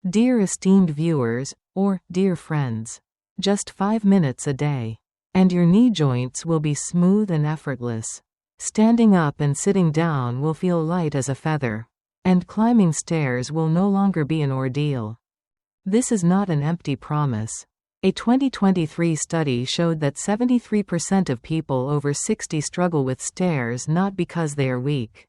Dear esteemed viewers, or dear friends, just 5 minutes a day, and your knee joints will be smooth and effortless. Standing up and sitting down will feel light as a feather, and climbing stairs will no longer be an ordeal. This is not an empty promise. A 2023 study showed that 73% of people over 60 struggle with stairs not because they are weak,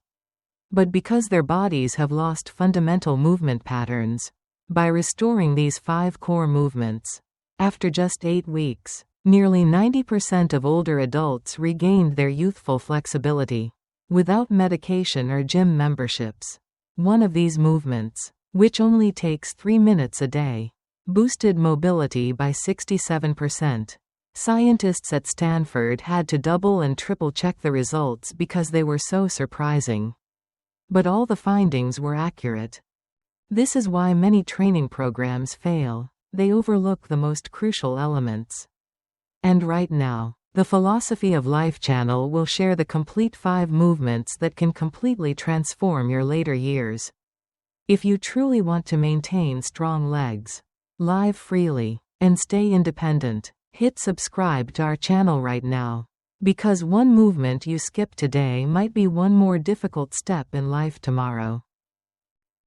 but because their bodies have lost fundamental movement patterns. By restoring these 5 core movements, after just 8 weeks, nearly 90% of older adults regained their youthful flexibility, without medication or gym memberships. One of these movements, which only takes 3 minutes a day, boosted mobility by 67%. Scientists at Stanford had to double and triple check the results because they were so surprising. But all the findings were accurate. This is why many training programs fail. They overlook the most crucial elements. And right now, the Philosophy of Life channel will share the complete 5 movements that can completely transform your later years. If you truly want to maintain strong legs, live freely, and stay independent, hit subscribe to our channel right now. Because one movement you skip today might be one more difficult step in life tomorrow.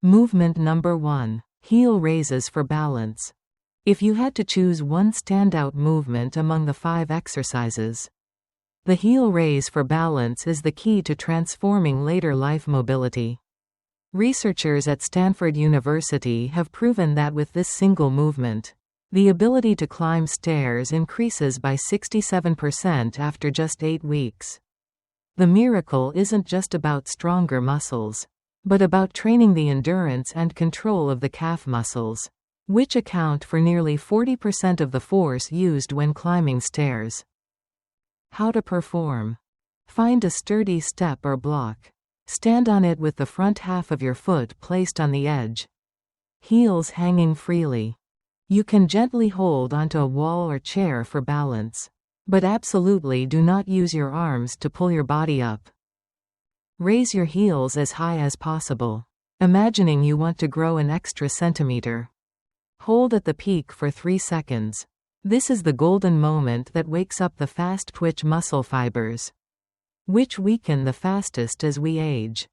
Movement number 1. Heel raises for balance. If you had to choose one standout movement among the 5 exercises, the heel raise for balance is the key to transforming later life mobility. Researchers at Stanford University have proven that with this single movement, the ability to climb stairs increases by 67% after just 8 weeks. The miracle isn't just about stronger muscles, but about training the endurance and control of the calf muscles, which account for nearly 40% of the force used when climbing stairs. How to perform. Find a sturdy step or block. Stand on it with the front half of your foot placed on the edge, heels hanging freely. You can gently hold onto a wall or chair for balance, but absolutely do not use your arms to pull your body up. Raise your heels as high as possible, imagining you want to grow an extra centimeter. Hold at the peak for 3 seconds. This is the golden moment that wakes up the fast-twitch muscle fibers, which weaken the fastest as we age.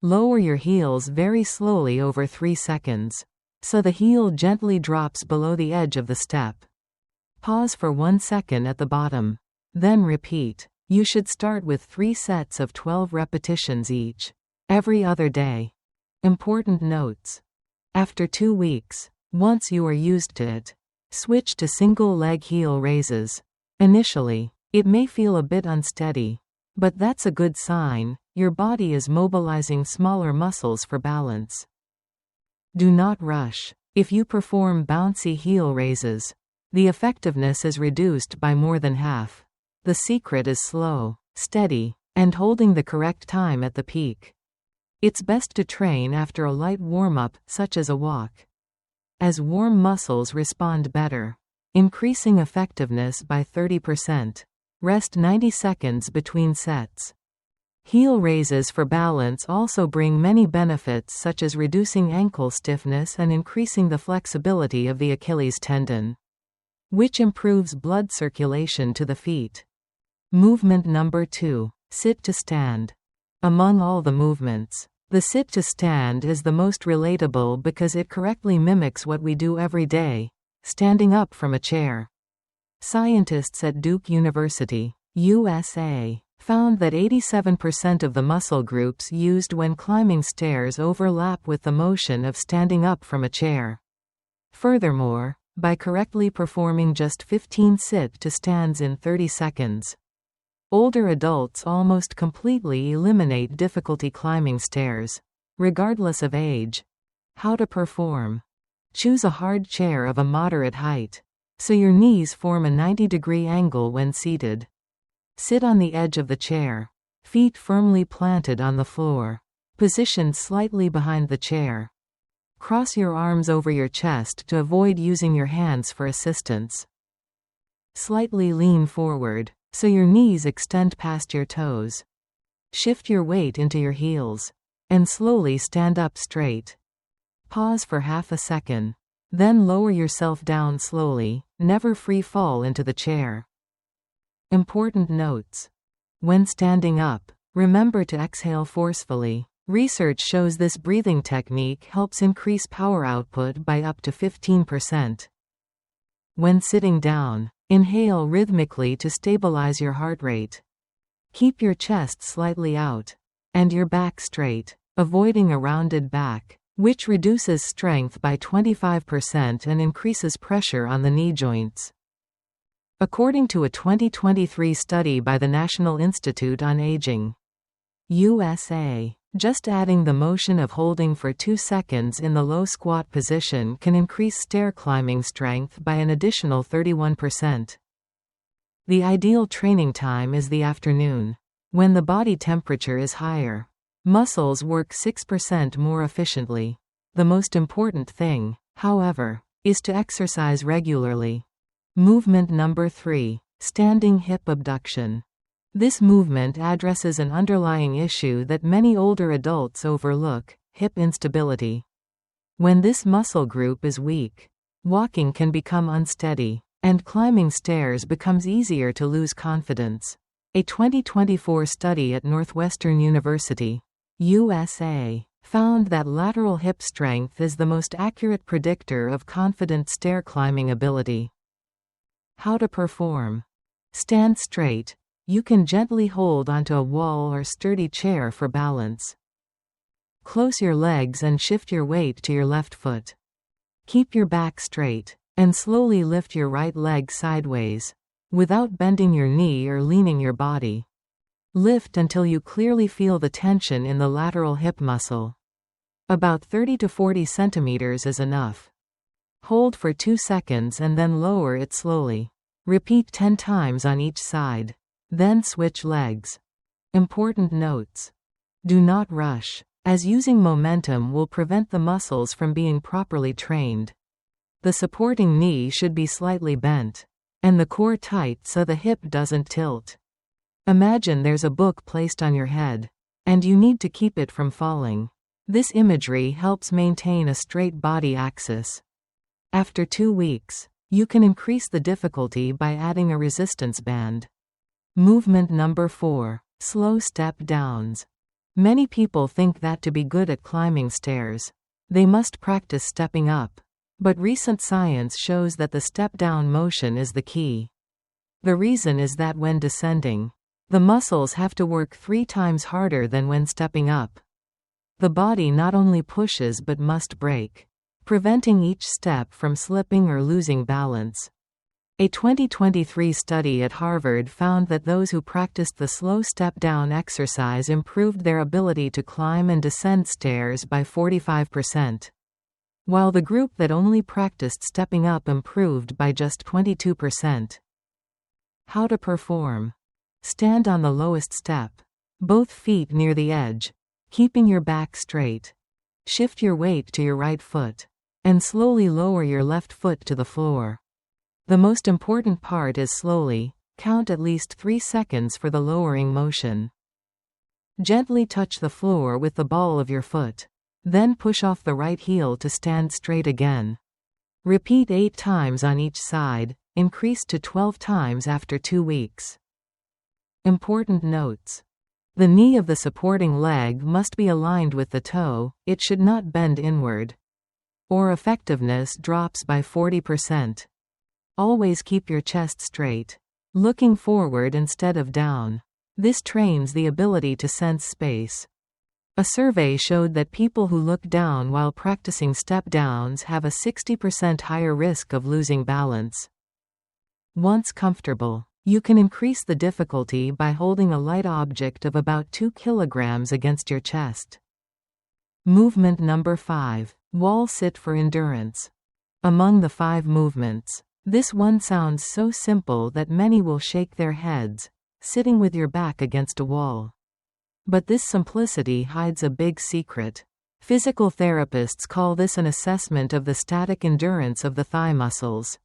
Lower your heels very slowly over 3 seconds, so the heel gently drops below the edge of the step. Pause for 1 second at the bottom. Then repeat. You should start with 3 sets of 12 repetitions each, every other day. Important notes. After 2 weeks, once you are used to it, switch to single leg heel raises. Initially, it may feel a bit unsteady, but that's a good sign. Your body is mobilizing smaller muscles for balance. Do not rush. If you perform bouncy heel raises, the effectiveness is reduced by more than half. The secret is slow, steady, and holding the correct time at the peak. It's best to train after a light warm-up, such as a walk, as warm muscles respond better, increasing effectiveness by 30%. Rest 90 seconds between sets. Heel raises for balance also bring many benefits such as reducing ankle stiffness and increasing the flexibility of the Achilles tendon, which improves blood circulation to the feet. Movement number 2. Sit to stand. Among all the movements, the sit to stand is the most relatable because it correctly mimics what we do every day, standing up from a chair. Scientists at Duke University, USA, found that 87% of the muscle groups used when climbing stairs overlap with the motion of standing up from a chair. Furthermore, by correctly performing just 15 sit-to-stands in 30 seconds, older adults almost completely eliminate difficulty climbing stairs, regardless of age. How to perform. Choose a hard chair of a moderate height, so your knees form a 90-degree angle when seated. Sit on the edge of the chair, feet firmly planted on the floor, positioned slightly behind the chair. Cross your arms over your chest to avoid using your hands for assistance. Slightly lean forward, so your knees extend past your toes. Shift your weight into your heels, and slowly stand up straight. Pause for half a second. Then lower yourself down slowly, never free fall into the chair. Important notes. When standing up, remember to exhale forcefully. Research shows this breathing technique helps increase power output by up to 15%. When sitting down, inhale rhythmically to stabilize your heart rate. Keep your chest slightly out and your back straight, avoiding a rounded back, which reduces strength by 25% and increases pressure on the knee joints. According to a 2023 study by the National Institute on Aging, USA, just adding the motion of holding for 2 seconds in the low squat position can increase stair climbing strength by an additional 31%. The ideal training time is the afternoon, when the body temperature is higher. Muscles work 6% more efficiently. The most important thing, however, is to exercise regularly. Movement number 3. Standing hip abduction. This movement addresses an underlying issue that many older adults overlook: hip instability. When this muscle group is weak, walking can become unsteady, and climbing stairs becomes easier to lose confidence. A 2024 study at Northwestern University, USA, found that lateral hip strength is the most accurate predictor of confident stair climbing ability. How to perform. Stand straight. You can gently hold onto a wall or sturdy chair for balance. Close your legs and shift your weight to your left foot. Keep your back straight, and slowly lift your right leg sideways, without bending your knee or leaning your body. Lift until you clearly feel the tension in the lateral hip muscle. About 30 to 40 centimeters is enough. Hold for 2 seconds and then lower it slowly. Repeat 10 times on each side. Then switch legs. Important notes. Do not rush, as using momentum will prevent the muscles from being properly trained. The supporting knee should be slightly bent, and the core tight so the hip doesn't tilt. Imagine there's a book placed on your head, and you need to keep it from falling. This imagery helps maintain a straight body axis. After 2 weeks, you can increase the difficulty by adding a resistance band. Movement number 4. Slow step downs. Many people think that to be good at climbing stairs, they must practice stepping up. But recent science shows that the step-down motion is the key. The reason is that when descending, the muscles have to work 3 times harder than when stepping up. The body not only pushes but must brake, preventing each step from slipping or losing balance. A 2023 study at Harvard found that those who practiced the slow step-down exercise improved their ability to climb and descend stairs by 45%. While the group that only practiced stepping up improved by just 22%. How to perform. Stand on the lowest step. Both feet near the edge, keeping your back straight. Shift your weight to your right foot, and slowly lower your left foot to the floor. The most important part is slowly, count at least 3 seconds for the lowering motion. Gently touch the floor with the ball of your foot. Then push off the right heel to stand straight again. Repeat 8 times on each side, increase to 12 times after 2 weeks. Important notes. The knee of the supporting leg must be aligned with the toe, it should not bend inward, or effectiveness drops by 40%. Always keep your chest straight, looking forward instead of down. This trains the ability to sense space. A survey showed that people who look down while practicing step-downs have a 60% higher risk of losing balance. Once comfortable, you can increase the difficulty by holding a light object of about 2 kilograms against your chest. Movement number 5. Wall sit for endurance. Among the 5 movements, this one sounds so simple that many will shake their heads, sitting with your back against a wall. But this simplicity hides a big secret. Physical therapists call this an assessment of the static endurance of the thigh muscles,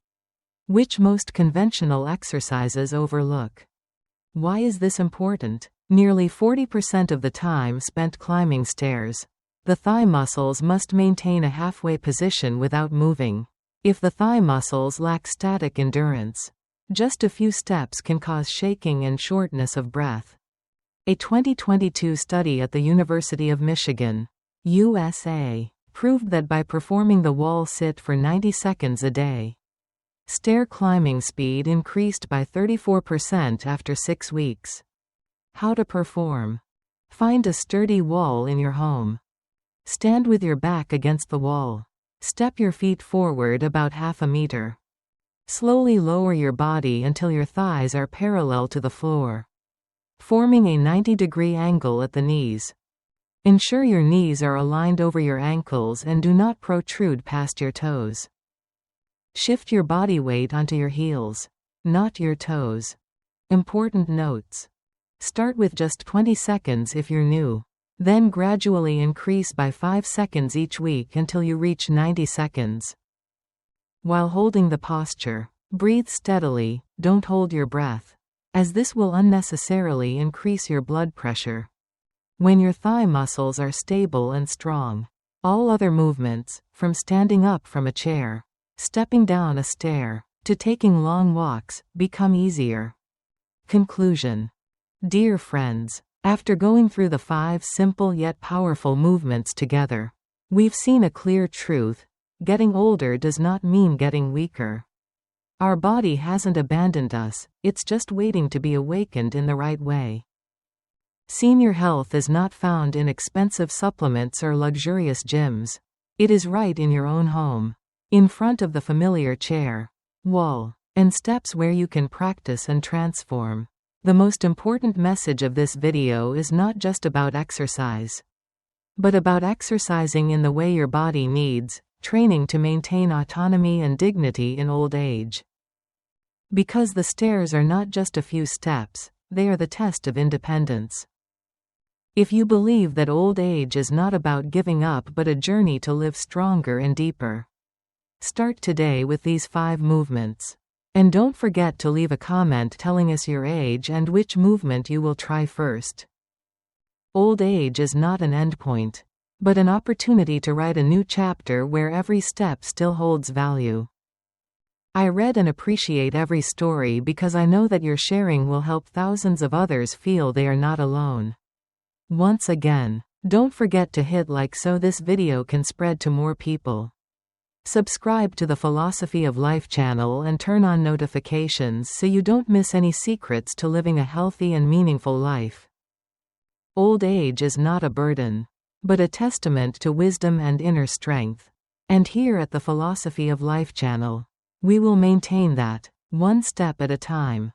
which most conventional exercises overlook. Why is this important? Nearly 40% of the time spent climbing stairs, The thigh muscles must maintain a halfway position without moving. If the thigh muscles lack static endurance, just a few steps can cause shaking and shortness of breath. A 2022 study at the University of Michigan, USA, proved that by performing the wall sit for 90 seconds a day, stair climbing speed increased by 34% after 6 weeks. How to perform. Find a sturdy wall in your home. Stand with your back against the wall. Step your feet forward about half a meter. Slowly lower your body until your thighs are parallel to the floor, forming a 90-degree angle at the knees. Ensure your knees are aligned over your ankles and do not protrude past your toes. Shift your body weight onto your heels, not your toes. Important notes. Start with just 20 seconds if you're new. Then gradually increase by 5 seconds each week until you reach 90 seconds. While holding the posture, breathe steadily, don't hold your breath, as this will unnecessarily increase your blood pressure. When your thigh muscles are stable and strong, all other movements, from standing up from a chair, stepping down a stair, to taking long walks, become easier. Conclusion. Dear friends, after going through the 5 simple yet powerful movements together, we've seen a clear truth: getting older does not mean getting weaker. Our body hasn't abandoned us, it's just waiting to be awakened in the right way. Senior health is not found in expensive supplements or luxurious gyms. It is right in your own home, in front of the familiar chair, wall, and steps where you can practice and transform. The most important message of this video is not just about exercise, but about exercising in the way your body needs, training to maintain autonomy and dignity in old age. Because the stairs are not just a few steps, they are the test of independence. If you believe that old age is not about giving up but a journey to live stronger and deeper, start today with these 5 movements. And don't forget to leave a comment telling us your age and which movement you will try first. Old age is not an endpoint, but an opportunity to write a new chapter where every step still holds value. I read and appreciate every story because I know that your sharing will help thousands of others feel they are not alone. Once again, don't forget to hit like so this video can spread to more people. Subscribe to the Philosophy of Life channel and turn on notifications so you don't miss any secrets to living a healthy and meaningful life. Old age is not a burden, but a testament to wisdom and inner strength. And here at the Philosophy of Life channel, we will maintain that, one step at a time.